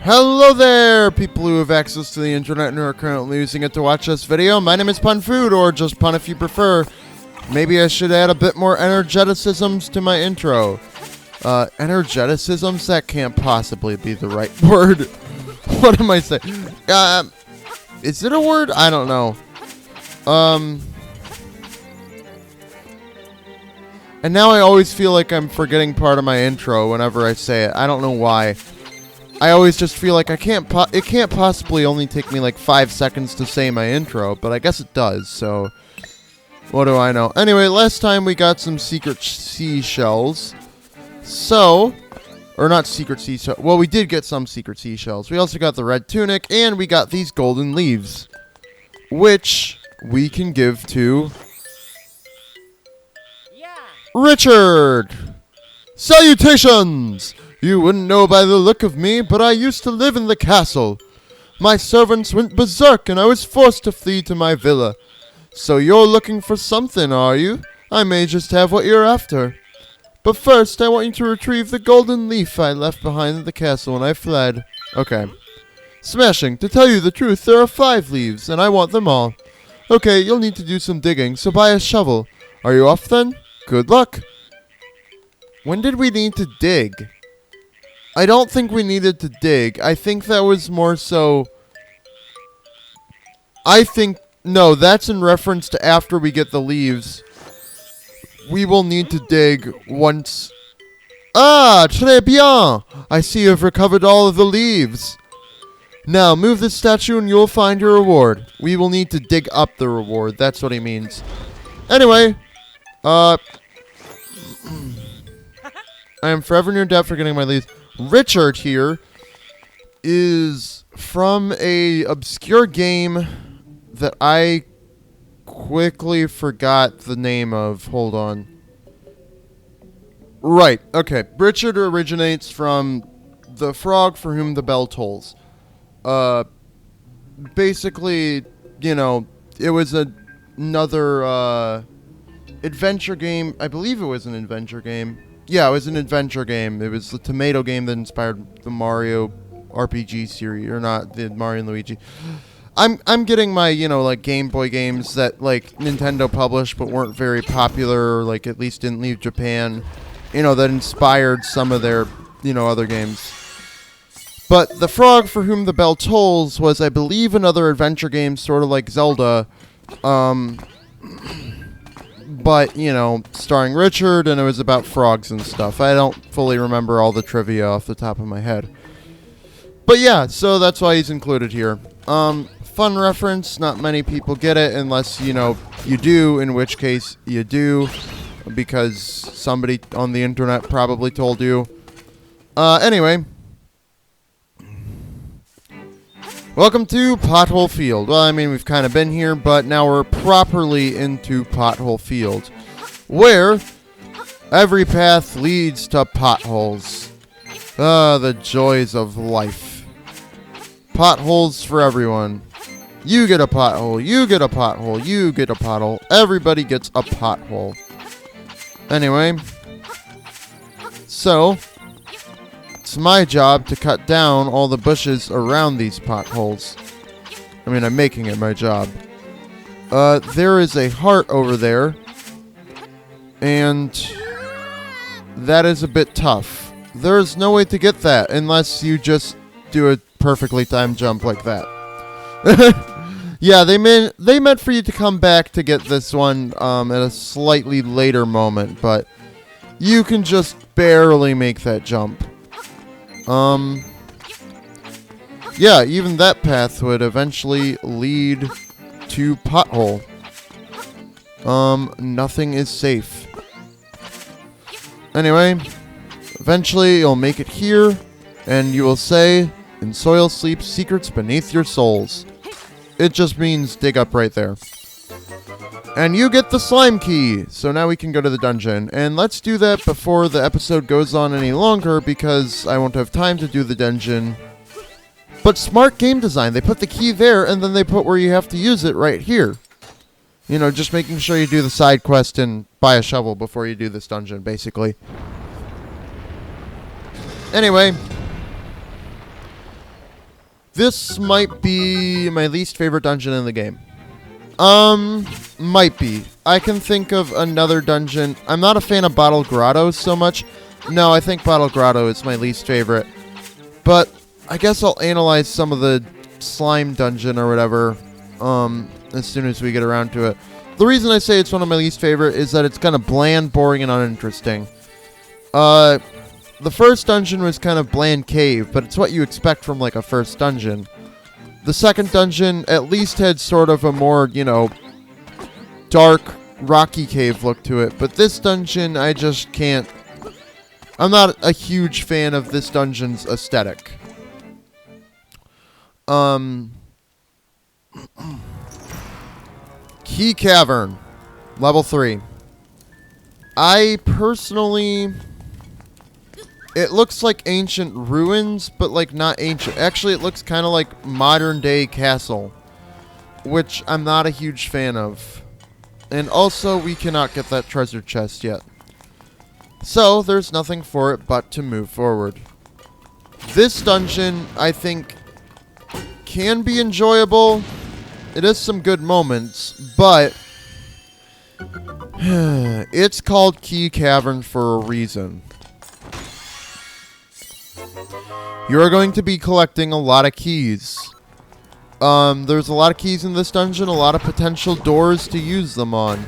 Hello there, people who have access to the internet and who are currently using it to watch this video. My name is Pun Food, or just Pun if you prefer. Maybe I should add a bit more energeticisms to my intro. Energeticisms? That can't possibly be the right word. What am I saying? Is it a word? I don't know. And now I always feel like I'm forgetting part of my intro whenever I say it. I don't know why. I always just feel like it can't possibly only take me like 5 seconds to say my intro, but I guess it does, so what do I know? Anyway, last time we got some secret seashells. So, or not secret seashells. Well, we did get some secret seashells. We also got the red tunic, and we got these golden leaves, which we can give to Richard. Salutations! You wouldn't know by the look of me, but I used to live in the castle. My servants went berserk, and I was forced to flee to my villa. So you're looking for something, are you? I may just have what you're after. But first, I want you to retrieve the golden leaf I left behind at the castle when I fled. Okay. Smashing. To tell you the truth, there are 5 leaves, and I want them all. Okay, you'll need to do some digging, so buy a shovel. Are you off then? Good luck. When did we need to dig? I don't think we needed to dig. I think that was more so... No, that's in reference to after we get the leaves. We will need to dig once... Ah, très bien! I see you've recovered all of the leaves. Now, move this statue and you'll find your reward. We will need to dig up the reward. That's what he means. Anyway, I am forever in your debt for getting my leaves. Richard here is from a obscure game that I quickly forgot the name of. Hold on. Right, okay. Richard originates from The Frog for Whom the Bell Tolls. Basically, you know, it was another adventure game. I believe it was an adventure game. Yeah, it was an adventure game. It was the tomato game that inspired the Mario RPG series, or not, the Mario and Luigi. I'm getting my, you know, like Game Boy games that like Nintendo published but weren't very popular, or like at least didn't leave Japan, you know, that inspired some of their, you know, other games. But The Frog for Whom the Bell Tolls was, I believe, another adventure game, sort of like Zelda. But, you know, starring Richard, and it was about frogs and stuff. I don't fully remember all the trivia off the top of my head. But yeah, so that's why he's included here. Fun reference, not many people get it unless, you know, you do, in which case you do, because somebody on the internet probably told you. Anyway. Welcome to Pothole Field. Well, I mean, we've kind of been here, but now we're properly into Pothole Field, where every path leads to potholes. The joys of life. Potholes for everyone. You get a pothole, you get a pothole, you get a pothole. Everybody gets a pothole. Anyway, so... it's my job to cut down all the bushes around these potholes. I mean, I'm making it my job. There is a heart over there. And that is a bit tough. There's no way to get that unless you just do a perfectly timed jump like that. Yeah, they meant for you to come back to get this one at a slightly later moment, but you can just barely make that jump. Yeah, even that path would eventually lead to pothole. Nothing is safe. Anyway, eventually you'll make it here, and you will say, "In soil sleep secrets beneath your souls." It just means dig up right there. And you get the slime key, so now we can go to the dungeon. And let's do that before the episode goes on any longer, because I won't have time to do the dungeon. But smart game design, they put the key there, and then they put where you have to use it right here. You know, just making sure you do the side quest and buy a shovel before you do this dungeon, basically. Anyway, This might be my least favorite dungeon in the game. Might be. I can think of another dungeon. I'm not a fan of Bottle Grotto so much. No, I think Bottle Grotto is my least favorite. But I guess I'll analyze some of the slime dungeon or whatever as soon as we get around to it. The reason I say it's one of my least favorite is that it's kind of bland, boring, and uninteresting. The first dungeon was kind of bland cave, but it's what you expect from like a first dungeon. The second dungeon at least had sort of a more, you know, dark, rocky cave look to it. But this dungeon, I just can't... I'm not a huge fan of this dungeon's aesthetic. Key Cavern, level 3. I personally... It looks like ancient ruins, but like not ancient. Actually, it looks kind of like modern day castle, which I'm not a huge fan of. And also, we cannot get that treasure chest yet. So, there's nothing for it but to move forward. This dungeon, I think, can be enjoyable. It has some good moments, but it's called Key Cavern for a reason. You're going to be collecting a lot of keys. There's a lot of keys in this dungeon, a lot of potential doors to use them on.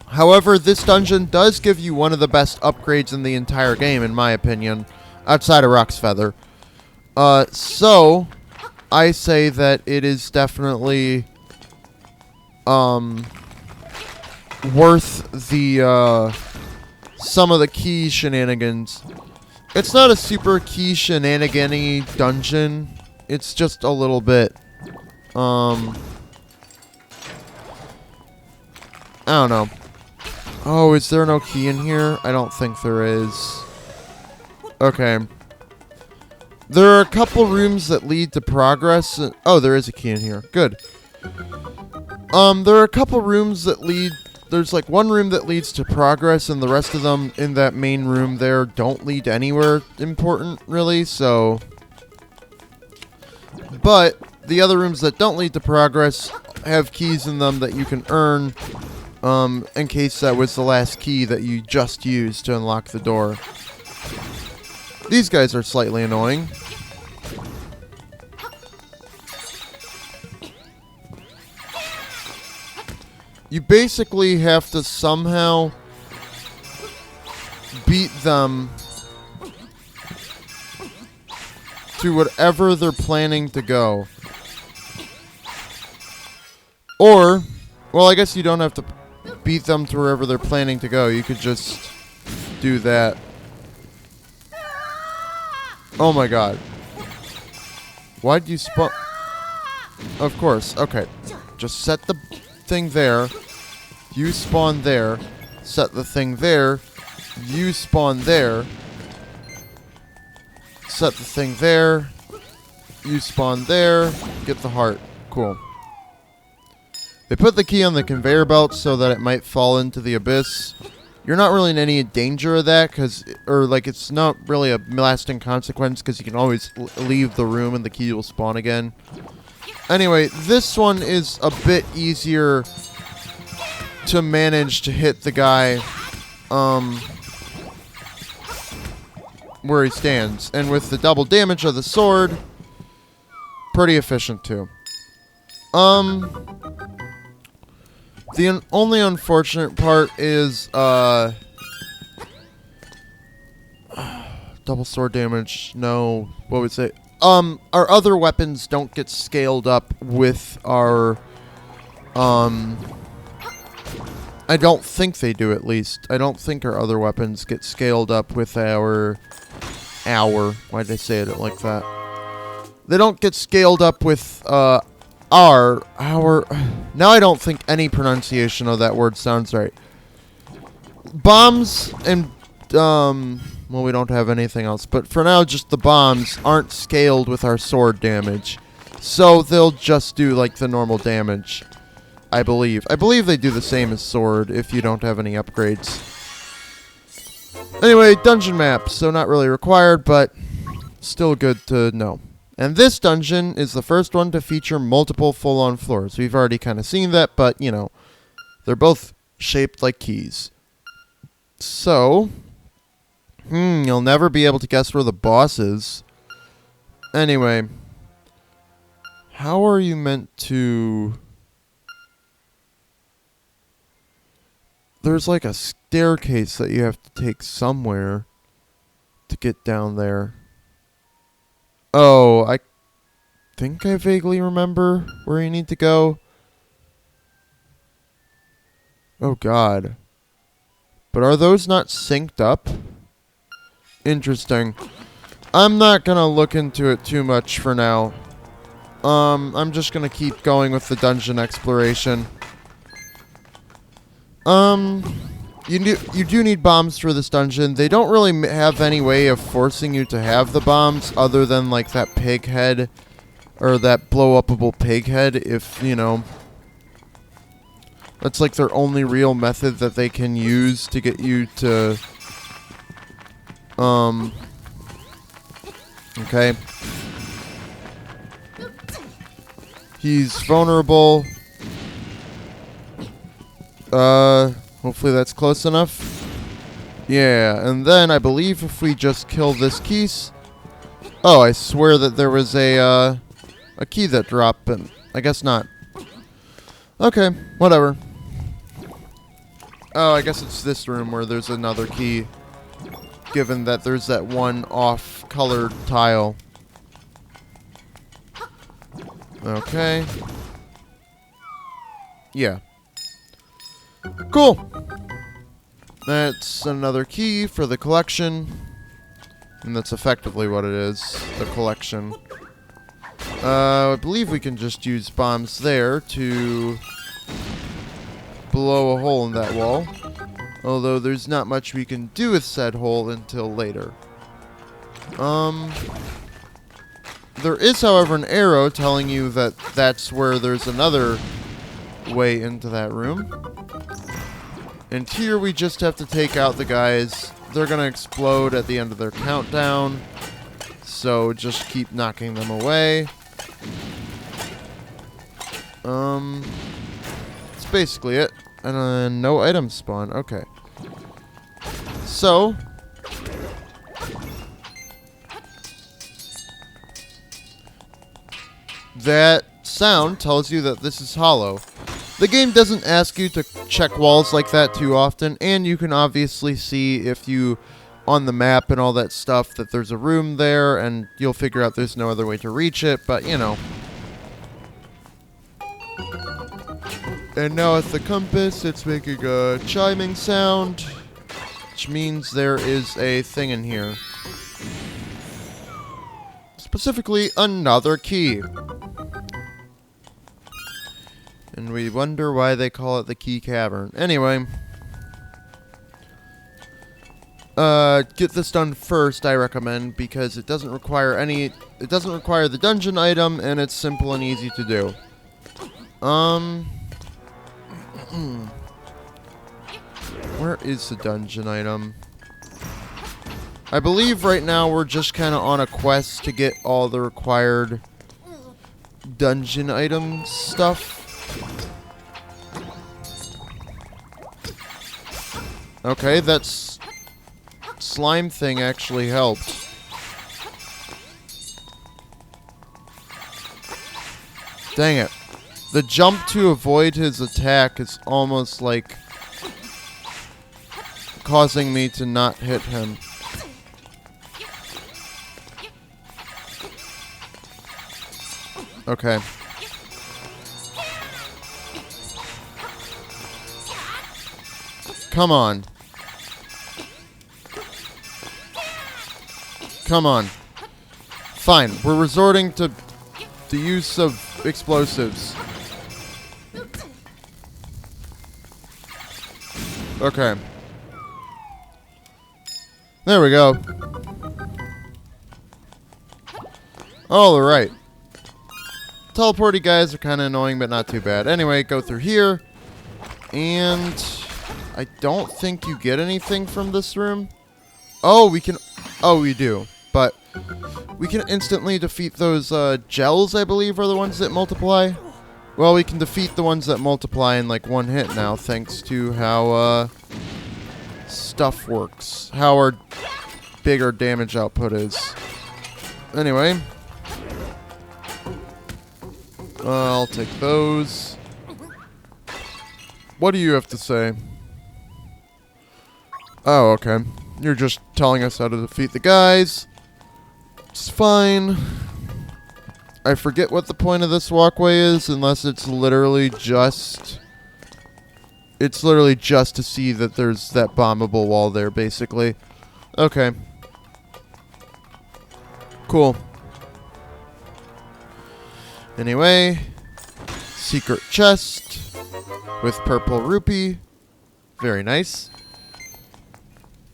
However, this dungeon does give you one of the best upgrades in the entire game, in my opinion, outside of Rock's Feather. So, I say that it is definitely, worth the, some of the key shenanigans. It's not a super key shenanigan-y dungeon. It's just a little bit, I don't know. Oh, is there no key in here? I don't think there is. Okay. There are a couple rooms that lead to progress. Oh, there is a key in here. Good. There are a couple rooms that lead... There's like one room that leads to progress, and the rest of them in that main room there don't lead anywhere important, really, so... But the other rooms that don't lead to progress have keys in them that you can earn, in case that was the last key that you just used to unlock the door. These guys are slightly annoying. You basically have to somehow beat them to whatever they're planning to go. Or, well, I guess you don't have to beat them to wherever they're planning to go. You could just do that. Oh my god. Why'd you spawn? Of course. Okay. Just set the thing there. You spawn there. Set the thing there. You spawn there. Set the thing there. You spawn there. Get the heart. Cool. They put the key on the conveyor belt so that it might fall into the abyss. You're not really in any danger of that, it's not really a lasting consequence, because you can always leave the room and the key will spawn again. Anyway, this one is a bit easier to manage to hit the guy, where he stands. And with the double damage of the sword, pretty efficient too. The only unfortunate part is, double sword damage, no, what would say? Our other weapons don't get scaled up with our, I don't think they do, at least. I don't think our other weapons get scaled up with why'd I say it like that? They don't get scaled up with, our, now I don't think any pronunciation of that word sounds right. Bombs and, well, we don't have anything else, but for now, just the bombs aren't scaled with our sword damage. So they'll just do, like, the normal damage, I believe. I believe they do the same as sword if you don't have any upgrades. Anyway, dungeon map, so not really required, but still good to know. And this dungeon is the first one to feature multiple full-on floors. We've already kind of seen that, but, you know, they're both shaped like keys. So, you'll never be able to guess where the boss is. Anyway, how are you meant to... There's like a staircase that you have to take somewhere to get down there. Oh, I think I vaguely remember where you need to go. Oh god. But are those not synced up? Interesting. I'm not gonna look into it too much for now. I'm just gonna keep going with the dungeon exploration. You do need bombs for this dungeon. They don't really have any way of forcing you to have the bombs other than like that pig head or that blow-upable pig head if, you know, that's like their only real method that they can use to get you to okay. He's vulnerable. Hopefully that's close enough. Yeah, and then I believe if we just kill this keys... Oh, I swear that there was a key that dropped, but I guess not. Okay, whatever. Oh, I guess it's this room where there's another key, given that there's that one off-colored tile. Okay. Yeah. Cool. That's another key for the collection. And that's effectively what it is, the collection. I believe we can just use bombs there to blow a hole in that wall. Although there's not much we can do with said hole until later. There is, however, an arrow telling you that that's where there's another way into that room. And here we just have to take out the guys. They're gonna explode at the end of their countdown. So just keep knocking them away. That's basically it. And no items spawn. Okay. So that sound tells you that this is hollow. The game doesn't ask you to check walls like that too often, and you can obviously see if you, on the map and all that stuff, that there's a room there, and you'll figure out there's no other way to reach it, but, you know. And now at the compass, it's making a chiming sound, which means there is a thing in here. Specifically, another key. And we wonder why they call it the Key Cavern. Anyway. Get this done first, I recommend, because it doesn't require it doesn't require the dungeon item, and it's simple and easy to do. Where is the dungeon item? I believe right now we're just kind of on a quest to get all the required dungeon item stuff. Okay, that slime thing actually helped. Dang it. The jump to avoid his attack is almost like causing me to not hit him. Okay. Come on. Come on. Fine, we're resorting to the use of explosives. Okay. There we go. Alright. Teleporty guys are kind of annoying, but not too bad. Anyway, go through here. And I don't think you get anything from this room. Oh, we can... Oh, we do. But we can instantly defeat those gels, I believe, are the ones that multiply. Well, we can defeat the ones that multiply in like one hit now, thanks to how stuff works. How our bigger damage output is. Anyway. I'll take those. What do you have to say? Oh, okay. You're just telling us how to defeat the guys. It's fine. I forget what the point of this walkway is, unless it's literally just... It's literally just to see that there's that bombable wall there, basically. Okay. Cool. Anyway. Secret chest. With purple rupee. Very nice.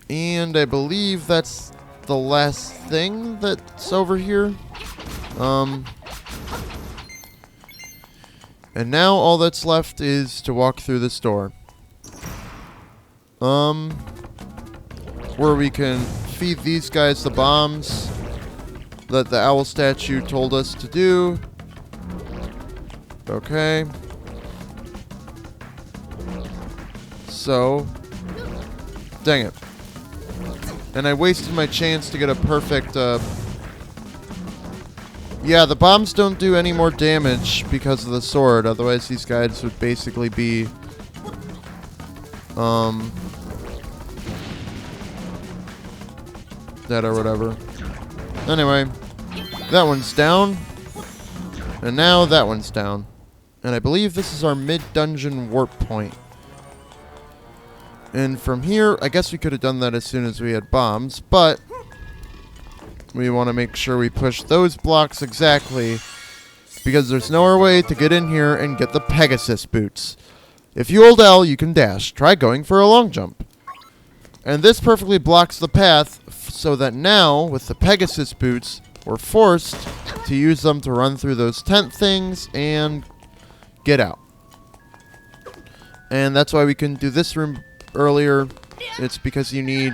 And I believe that's the last thing that's over here. And now all that's left is to walk through this door. Where we can feed these guys the bombs that the owl statue told us to do. Okay. So, dang it. And I wasted my chance to get a perfect, yeah, the bombs don't do any more damage because of the sword. Otherwise, these guys would basically be, dead or whatever. Anyway, that one's down. And now that one's down. And I believe this is our mid-dungeon warp point. And from here, I guess we could have done that as soon as we had bombs, but we want to make sure we push those blocks exactly, because there's no other way to get in here and get the Pegasus boots. If you hold L, you can dash. Try going for a long jump. And this perfectly blocks the path, so that now, with the Pegasus boots, we're forced to use them to run through those tent things and get out. And that's why we couldn't do this room earlier. It's because you need...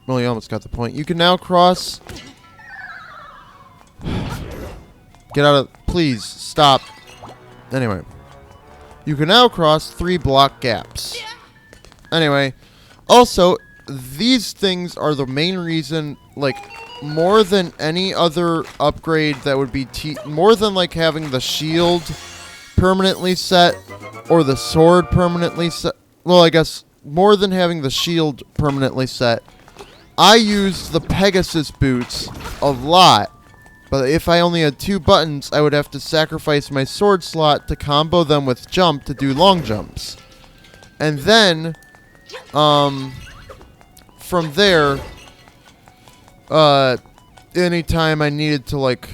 Well, you almost got the point. You can now cross... Get out of... Please, stop. Anyway. You can now cross 3 block gaps. Anyway. Also, these things are the main reason, like, more than any other upgrade that would be... more than, like, having the shield permanently set or the sword permanently set. Well, I guess more than having the shield permanently set, I used the Pegasus boots a lot. But if I only had 2 buttons, I would have to sacrifice my sword slot to combo them with jump to do long jumps. And then, from there, anytime I needed to, like,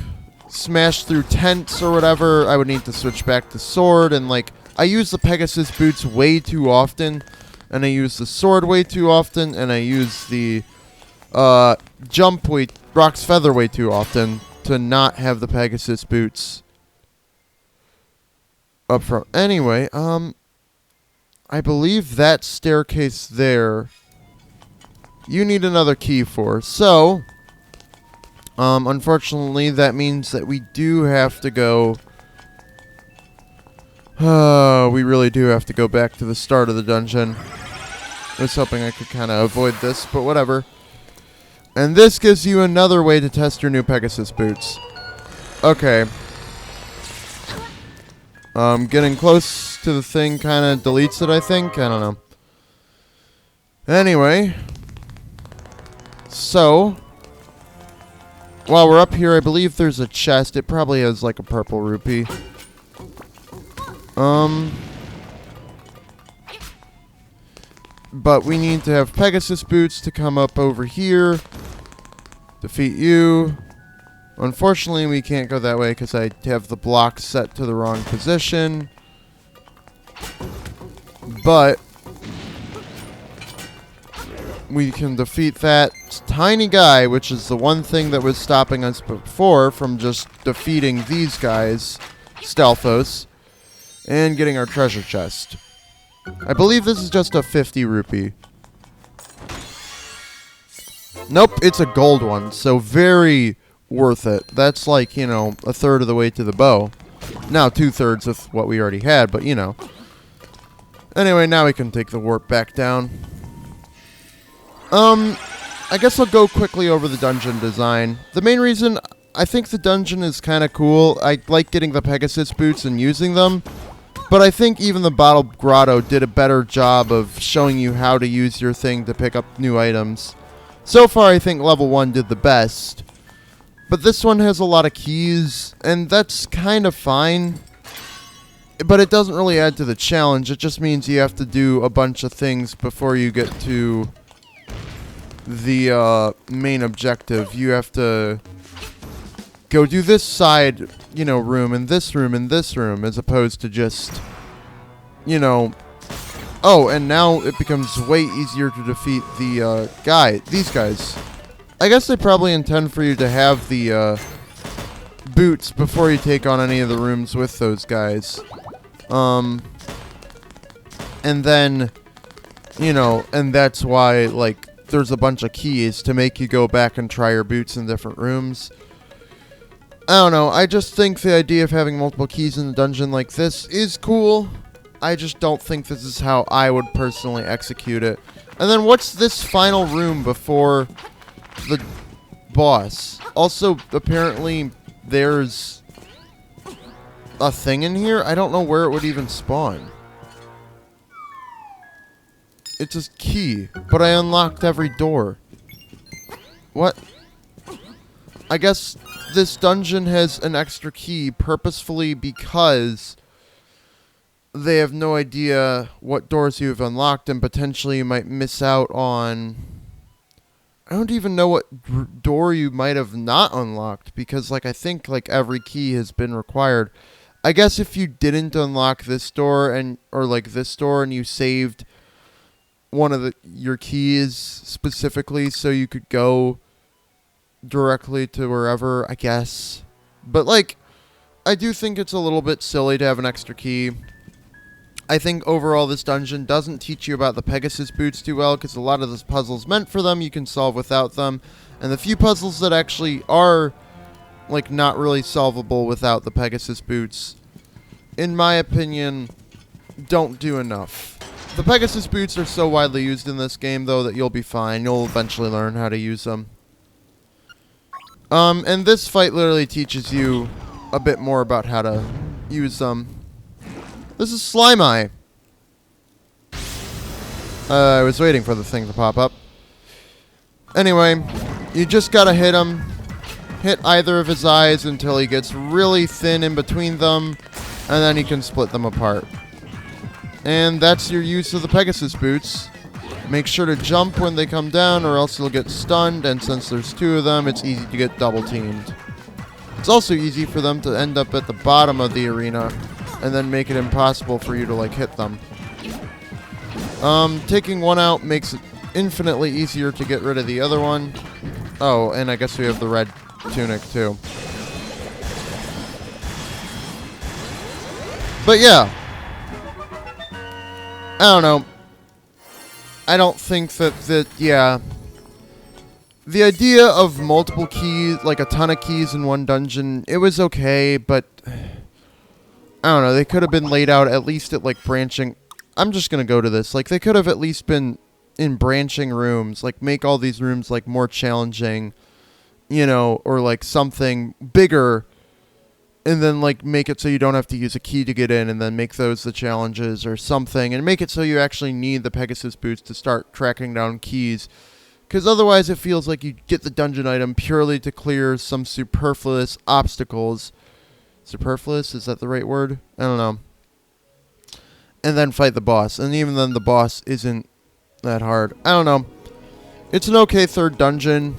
smash through tents or whatever, I would need to switch back to sword. And, like, I use the Pegasus boots way too often, and I use the sword way too often, and I use the jump Rock's Feather way too often to not have the Pegasus boots up front. Anyway, I believe that staircase there you need another key for. So, unfortunately, that means that we do have to go... we really do have to go back to the start of the dungeon. I was hoping I could kind of avoid this, but whatever. And this gives you another way to test your new Pegasus boots. Okay. Getting close to the thing kind of deletes it, I think. I don't know. Anyway. So. While we're up here, I believe there's a chest. It probably has like a purple rupee. But we need to have Pegasus boots to come up over here. Defeat you. Unfortunately, we can't go that way because I have the block set to the wrong position. But we can defeat that tiny guy, which is the one thing that was stopping us before from just defeating these guys, Stealthos, and getting our treasure chest. I believe this is just a 50 rupee. Nope, it's a gold one, so very worth it. That's like, you know, a third of the way to the bow. Now 2/3 of what we already had, but you know. Anyway, now we can take the warp back down. I guess I'll go quickly over the dungeon design. The main reason I think the dungeon is kind of cool. I like getting the Pegasus boots and using them. But I think even the Bottle Grotto did a better job of showing you how to use your thing to pick up new items. So far, I think level 1 did the best. But this one has a lot of keys, and that's kind of fine. But it doesn't really add to the challenge. It just means you have to do a bunch of things before you get to the main objective. You have to go do this side, you know, room, and this room, and this room, as opposed to just, you know... Oh, and now it becomes way easier to defeat the these guys. I guess they probably intend for you to have the boots before you take on any of the rooms with those guys. And then, you know, and that's why, like, there's a bunch of keys to make you go back and try your boots in different rooms. I don't know, I just think the idea of having multiple keys in a dungeon like this is cool. I just don't think this is how I would personally execute it. And then what's this final room before the boss? Also, apparently, there's a thing in here. I don't know where it would even spawn. It's a key, but I unlocked every door. What? I guess this dungeon has an extra key purposefully because they have no idea what doors you have unlocked, and potentially you might miss out on... I don't even know what door you might have not unlocked, because, like, I think, like, every key has been required. I guess if you didn't unlock this door, or, like, this door, and you saved one of your keys specifically so you could go directly to wherever, I guess. But, like, I do think it's a little bit silly to have an extra key. I think overall this dungeon doesn't teach you about the Pegasus boots too well, because a lot of the puzzles meant for them you can solve without them. And the few puzzles that actually are, like, not really solvable without the Pegasus boots, in my opinion, don't do enough. The Pegasus boots are so widely used in this game, though, that you'll be fine. You'll eventually learn how to use them. And this fight literally teaches you a bit more about how to use them. This is Slime Eye. I was waiting for the thing to pop up. Anyway, you just gotta hit him. Hit either of his eyes until he gets really thin in between them, and then you can split them apart. And that's your use of the Pegasus boots. Make sure to jump when they come down, or else you'll get stunned, and since there's two of them, it's easy to get double teamed. It's also easy for them to end up at the bottom of the arena, and then make it impossible for you to, like, hit them. Taking one out makes it infinitely easier to get rid of the other one. Oh, and I guess we have the red tunic, too. But yeah. I don't know. I don't think that, yeah. The idea of multiple keys, like a ton of keys in one dungeon, it was okay, but I don't know, they could have been laid out at least at, like, branching... I'm just gonna go to this. Like, they could have at least been in branching rooms. Like, make all these rooms, like, more challenging, you know, or, like, something bigger, and then, like, make it so you don't have to use a key to get in, and then make those the challenges or something, and make it so you actually need the Pegasus boots to start tracking down keys. Because otherwise it feels like you get the dungeon item purely to clear some superfluous obstacles. Superfluous? Is that the right word? I don't know. And then fight the boss. And even then the boss isn't that hard. I don't know. It's an okay third dungeon.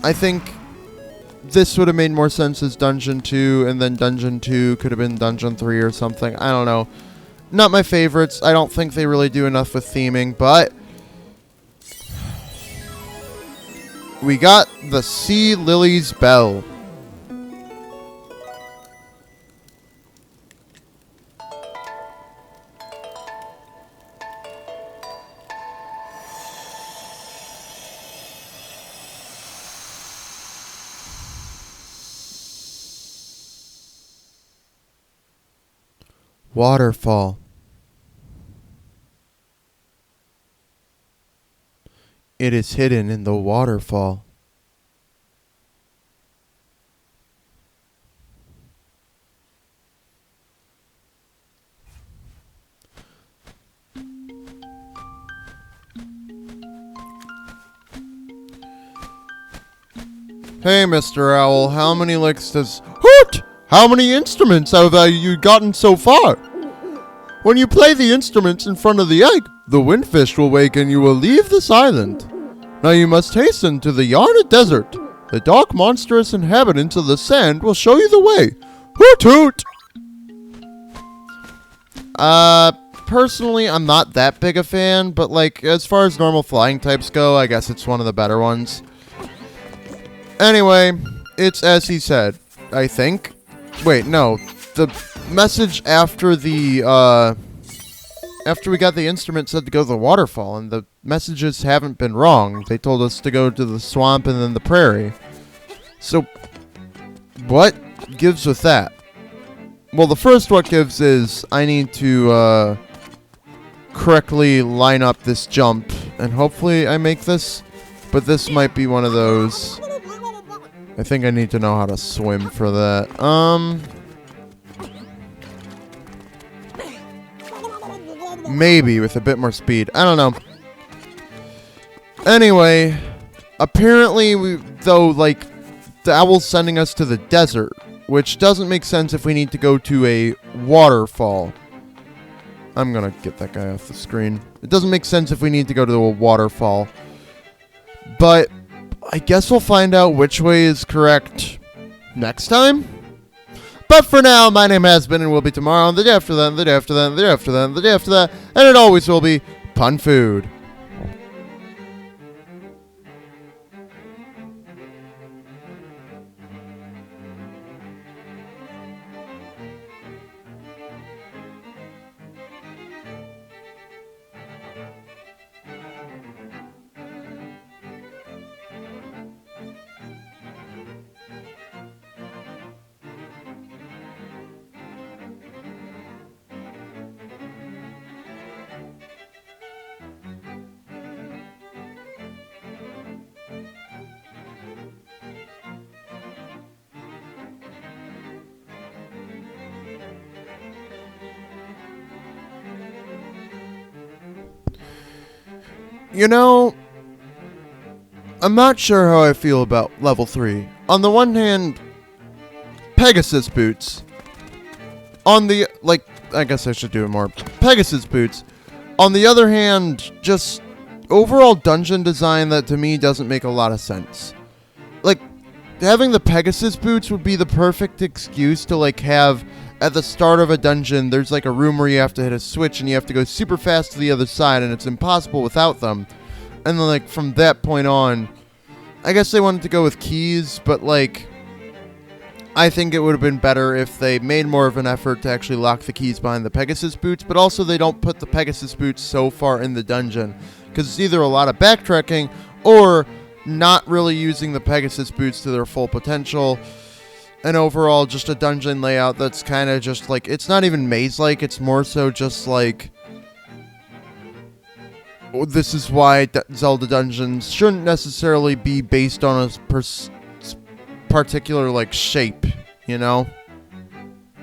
I think this would have made more sense as Dungeon 2, and then Dungeon 2 could have been Dungeon 3 or something. I don't know. Not my favorites. I don't think they really do enough with theming, but we got the Sea Lily's Bell. Waterfall. It is hidden in the waterfall. Hey, Mr. Owl, how many licks does... Hoot! How many instruments have you gotten so far? When you play the instruments in front of the egg, the windfish will wake and you will leave this island. Now you must hasten to the Yarna Desert. The dark, monstrous inhabitants of the sand will show you the way. Hoot hoot! Personally, I'm not that big a fan, but like, as far as normal flying types go, I guess it's one of the better ones. Anyway, it's as he said, I think. Wait, no. The message after the, after we got the instrument said to go to the waterfall, and the messages haven't been wrong. They told us to go to the swamp and then the prairie. So, what gives with that? Well, the first what gives is I need to, correctly line up this jump, and hopefully I make this, but this might be one of those. I think I need to know how to swim for that. Maybe with a bit more speed. I don't know. Anyway, apparently the owl's sending us to the desert, which doesn't make sense if we need to go to a waterfall. I'm gonna get that guy off the screen. It doesn't make sense if we need to go to a waterfall. But I guess we'll find out which way is correct next time. But for now, my name has been and will be tomorrow, and the day after that, and the day after that, and the day after that, and the day after that, and it always will be Pun Food. You know, I'm not sure how I feel about level 3. On the one hand, Pegasus boots. On the, I guess I should do it more. Pegasus boots. On the other hand, just overall dungeon design that to me doesn't make a lot of sense. Like, having the Pegasus boots would be the perfect excuse to, have at the start of a dungeon, there's a room where you have to hit a switch and you have to go super fast to the other side, and it's impossible without them. And then, from that point on, I guess they wanted to go with keys, but, I think it would have been better if they made more of an effort to actually lock the keys behind the Pegasus boots, but also they don't put the Pegasus boots so far in the dungeon, because it's either a lot of backtracking or not really using the Pegasus boots to their full potential. And overall, just a dungeon layout that's kind of just it's not even maze-like, it's more so just this is why Zelda dungeons shouldn't necessarily be based on a particular shape, you know?